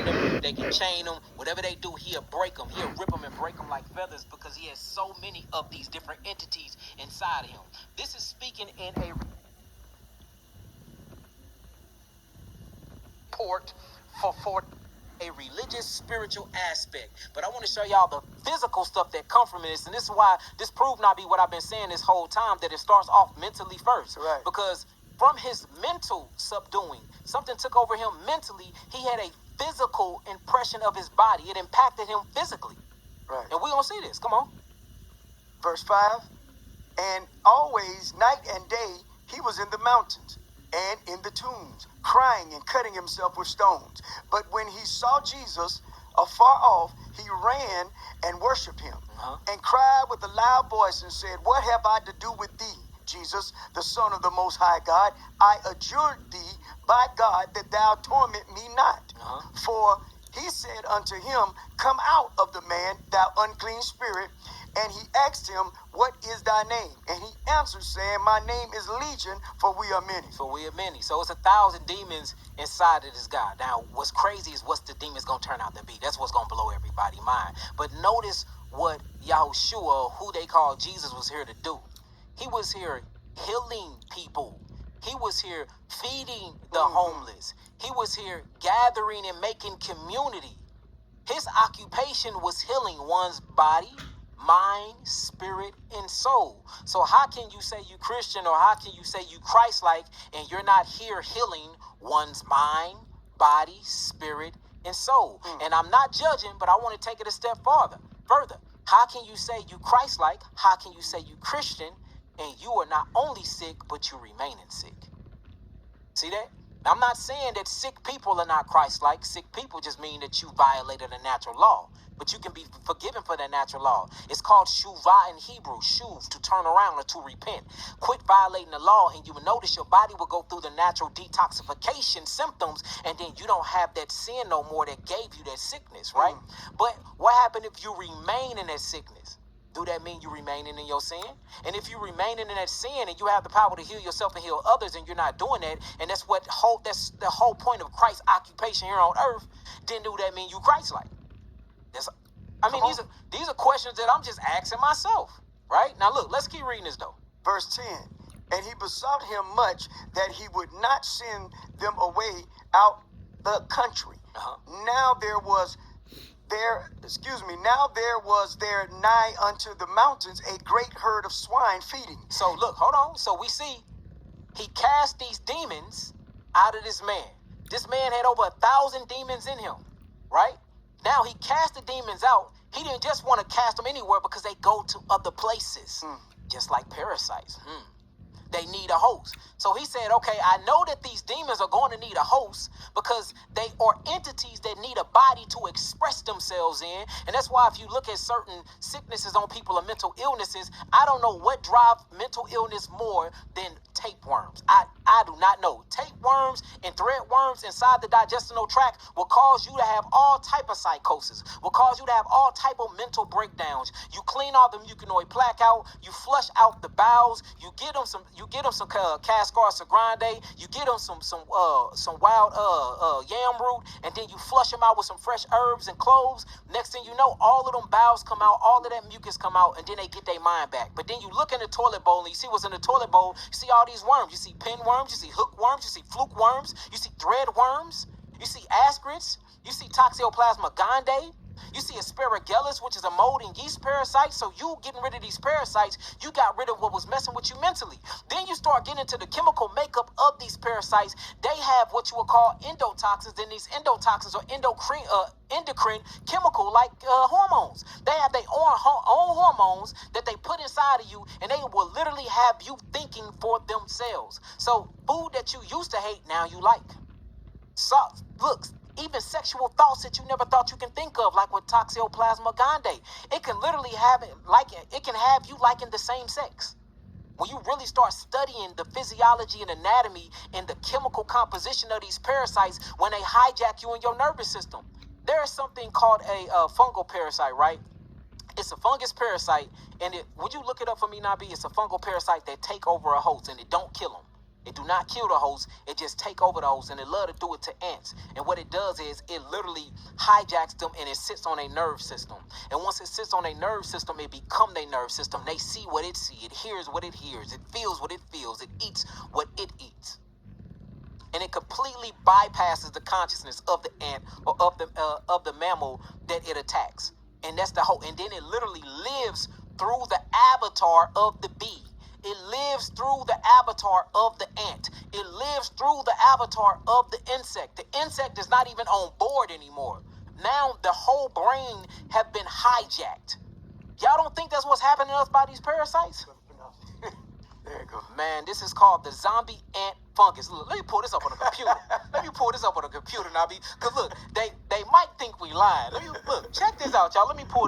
bind them, they can chain them. Whatever they do, he'll break them. He'll rip them and break them like feathers because he has so many of these different entities inside of him. This is speaking in a report for a religious, spiritual aspect. But I want to show y'all the physical stuff that come from this. And this is why this proved not be what I've been saying this whole time, that it starts off mentally first. Right. Because from his mental subduing, something took over him mentally. He had a physical impression of his body. It impacted him physically. Right. And we're going to see this. Come on. Verse 5, and always night and day he was in the mountains and in the tombs, crying and cutting himself with stones. But when he saw Jesus afar off, he ran and worshipped him, and cried with a loud voice and said, What have I to do with thee, Jesus, the Son of the Most High God? I adjure thee by God that thou torment me not. For he said unto him, Come out of the man, thou unclean spirit. And he asked him, What is thy name? And he answered, saying, My name is Legion, for we are many. So we are many. So it's 1,000 demons inside of this guy. Now, what's crazy is what's the demons going to turn out to be. That's what's going to blow everybody's mind. But notice what Yahushua, who they call Jesus, was here to do. He was here healing people. He was here feeding the homeless. He was here gathering and making community. His occupation was healing one's body, mind, spirit, and soul. So how can you say you Christian, or how can you say you Christ-like, and you're not here healing one's mind, body, spirit, and soul? And I'm not judging, but I want to take it a step further. How can you say you Christ-like? How can you say you Christian, and you are not only sick, but you're remaining sick? See that? Now, I'm not saying that sick people are not Christ-like. Sick people just mean that you violated a natural law. But you can be forgiven for that natural law. It's called shuvah in Hebrew, shuv, to turn around or to repent. Quit violating the law, and you will notice your body will go through the natural detoxification symptoms, and then you don't have that sin no more that gave you that sickness, right? But what happened if you remain in that sickness? Do that mean you remaining in your sin? And if you remaining in that sin and you have the power to heal yourself and heal others, and you're not doing that, and that's the whole point of Christ's occupation here on earth, then do that mean you Christ-like? These are questions that I'm just asking myself, right? Now look, let's keep reading this though. Verse 10, and he besought him much that he would not send them away out the country. Now there was there nigh unto the mountains a great herd of swine feeding. So look, hold on. So we see he cast these demons out of this man. This man had over 1,000 demons in him, right? Now he cast the demons out. He didn't just want to cast them anywhere because they go to other places, just like parasites. They need a host. So he said, okay, I know that these demons are going to need a host because they are entities that need a body to express themselves in. And that's why if you look at certain sicknesses on people or mental illnesses, I don't know what drives mental illness more than tapeworms. I do not know. Tapeworms and threadworms inside the digestional tract will cause you to have all type of psychosis, will cause you to have all type of mental breakdowns. You clean all the muconoid plaque out, you flush out the bowels, you get them some Cascar Sagrande, you get them some wild yam root, and then you flush them out with some fresh herbs and cloves. Next thing you know, all of them bowels come out, all of that mucus come out, and then they get their mind back. But then you look in the toilet bowl and you see what's in the toilet bowl. You see all these worms. You see pinworms, you see hookworms, you see fluke worms, you see thread worms, you see ascarids, you see Toxoplasma gondii. You see asparagus, which is a mold and yeast parasite. So you getting rid of these parasites, you got rid of what was messing with you mentally. Then you start getting into the chemical makeup of these parasites. They have what you would call endotoxins, and these endotoxins are endocrine chemical like hormones. They have their own hormones that they put inside of you, and they will literally have you thinking for themselves. So food that you used to hate, now you like. So look, even sexual thoughts that you never thought you can think of, like with Toxoplasma gondii, it can literally have it can have you liking the same sex. When you really start studying the physiology and anatomy and the chemical composition of these parasites, when they hijack you in your nervous system, there is something called a fungal parasite, right? It's a fungus parasite, and would you look it up for me, Nabi? It's a fungal parasite that take over a host, and it don't kill them. It do not kill the host. It just take over the host, and it love to do it to ants. And what it does is it literally hijacks them, and it sits on their nerve system. And once it sits on their nerve system, it become their nerve system. They see what it see. It hears what it hears. It feels what it feels. It eats what it eats. And it completely bypasses the consciousness of the ant or of the mammal that it attacks. And that's the whole. And then it literally lives through the avatar of the bee. It lives through the avatar of the ant. It lives through the avatar of the insect. The insect is not even on board anymore. Now the whole brain have been hijacked. Y'all don't think that's what's happening to us by these parasites? There you go. Man, this is called the zombie ant fungus. Look, let me pull this up on the computer. Let me pull this up on the computer, Nabi. Because look, they might think we lying. Look, check this out, y'all. Let me pull this